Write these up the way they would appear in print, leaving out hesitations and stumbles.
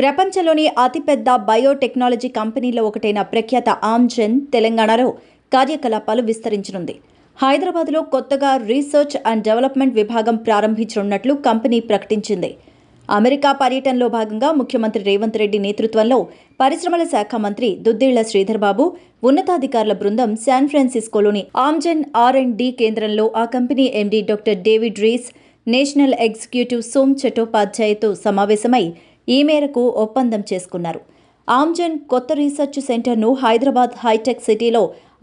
ప్రపంచంలోని అతిపెద్ద బయోటెక్నాలజీ కంపెనీలో ఒకటైన ప్రఖ్యాత ఆమ్జెన్ తెలంగాణలో కార్యకలాపాలు విస్తరించనుంది. హైదరాబాద్లో కొత్తగా రీసెర్చ్ అండ్ డెవలప్మెంట్ విభాగం ప్రారంభించనున్నట్లు కంపెనీ ప్రకటించింది. అమెరికా పర్యటనలో భాగంగా ముఖ్యమంత్రి రేవంత్ రెడ్డి నేతృత్వంలో పరిశ్రమల శాఖ మంత్రి దుద్దిళ్ల శ్రీధర్ బాబు ఉన్నతాధికారుల బృందం శాన్ ఫ్రాన్సిస్కోలోని ఆమ్జెన్ R&D కేంద్రంలో ఆ కంపెనీ ఎండీ డాక్టర్ డేవిడ్ రీస్, నేషనల్ ఎగ్జిక్యూటివ్ సోమ్ చటోపాధ్యాయతో సమావేశమై ఈ మేరకు ఒప్పందం చేసుకున్నారు. ఆమ్జెన్ కొత్త రీసెర్చ్ సెంటర్ను హైదరాబాద్ హైటెక్ సిటీలో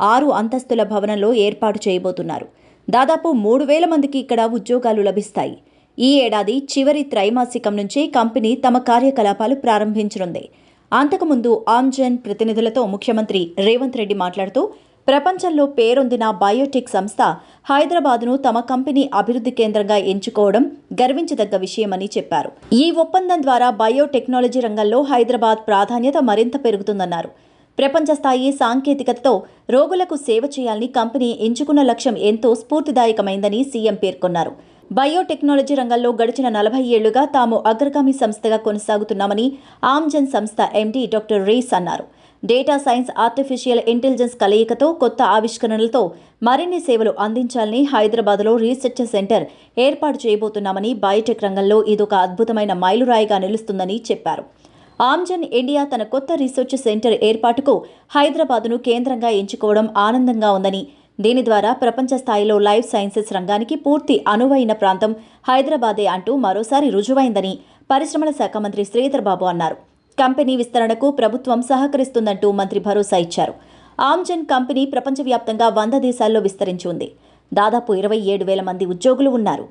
6 అంతస్తుల భవనంలో ఏర్పాటు చేయబోతున్నారు. దాదాపు 3,000 మందికి ఇక్కడ ఉద్యోగాలు లభిస్తాయి. ఈ ఏడాది చివరి త్రైమాసికం నుంచి కంపెనీ తమ కార్యకలాపాలు ప్రారంభించనుంది. అంతకుముందు ఆమ్జెన్ ప్రతినిధులతో ముఖ్యమంత్రి రేవంత్ రెడ్డి మాట్లాడుతూ, ప్రపంచంలో పేరొందిన బయోటెక్ సంస్థ హైదరాబాద్ను తమ కంపెనీ అభివృద్ధి కేంద్రంగా ఎంచుకోవడం గర్వించదగ్గ విషయమని చెప్పారు. ఈ ఒప్పందం ద్వారా బయోటెక్నాలజీ రంగంలో హైదరాబాద్ ప్రాధాన్యత మరింత పెరుగుతుందన్నారు. ప్రపంచ స్థాయి సాంకేతికతతో రోగులకు సేవ చేయాలని కంపెనీ ఎంచుకున్న లక్ష్యం ఎంతో స్ఫూర్తిదాయకమైందని సీఎం పేర్కొన్నారు. బయోటెక్నాలజీ రంగంలో గడిచిన 40 ఏళ్లుగా తాము అగ్రగామి సంస్థగా కొనసాగుతున్నామని ఆమ్జెన్ సంస్థ ఎండీ డాక్టర్ రీస్ అన్నారు. డేటా సైన్స్, ఆర్టిఫిషియల్ ఇంటెలిజెన్స్ కలయికతో కొత్త ఆవిష్కరణలతో మరిన్ని సేవలు అందించాలని హైదరాబాద్లో రీసెర్చ్ సెంటర్ ఏర్పాటు చేయబోతున్నామని, బయోటెక్ రంగంలో ఇదొక అద్భుతమైన మైలురాయిగా నిలుస్తుందని చెప్పారు. ఆమ్జెన్ ఇండియా తన కొత్త రీసెర్చ్ సెంటర్ ఏర్పాటుకు హైదరాబాద్ను కేంద్రంగా ఎంచుకోవడం ఆనందంగా ఉందని, దీని ద్వారా ప్రపంచ స్థాయిలో లైఫ్ సైన్సెస్ రంగానికి పూర్తి అనువైన ప్రాంతం హైదరాబాదే అంటూ మరోసారి రుజువైందని పరిశ్రమల శాఖ మంత్రి శ్రీధర్ బాబు అన్నారు. కంపెనీ విస్తరణకు ప్రభుత్వం సహకరిస్తుందంటూ మంత్రి భరోసా ఇచ్చారు. ఆమ్జెన్ కంపెనీ ప్రపంచవ్యాప్తంగా 100 దేశాల్లో విస్తరించి ఉంది. దాదాపు 27,000 మంది ఉద్యోగులు ఉన్నారు.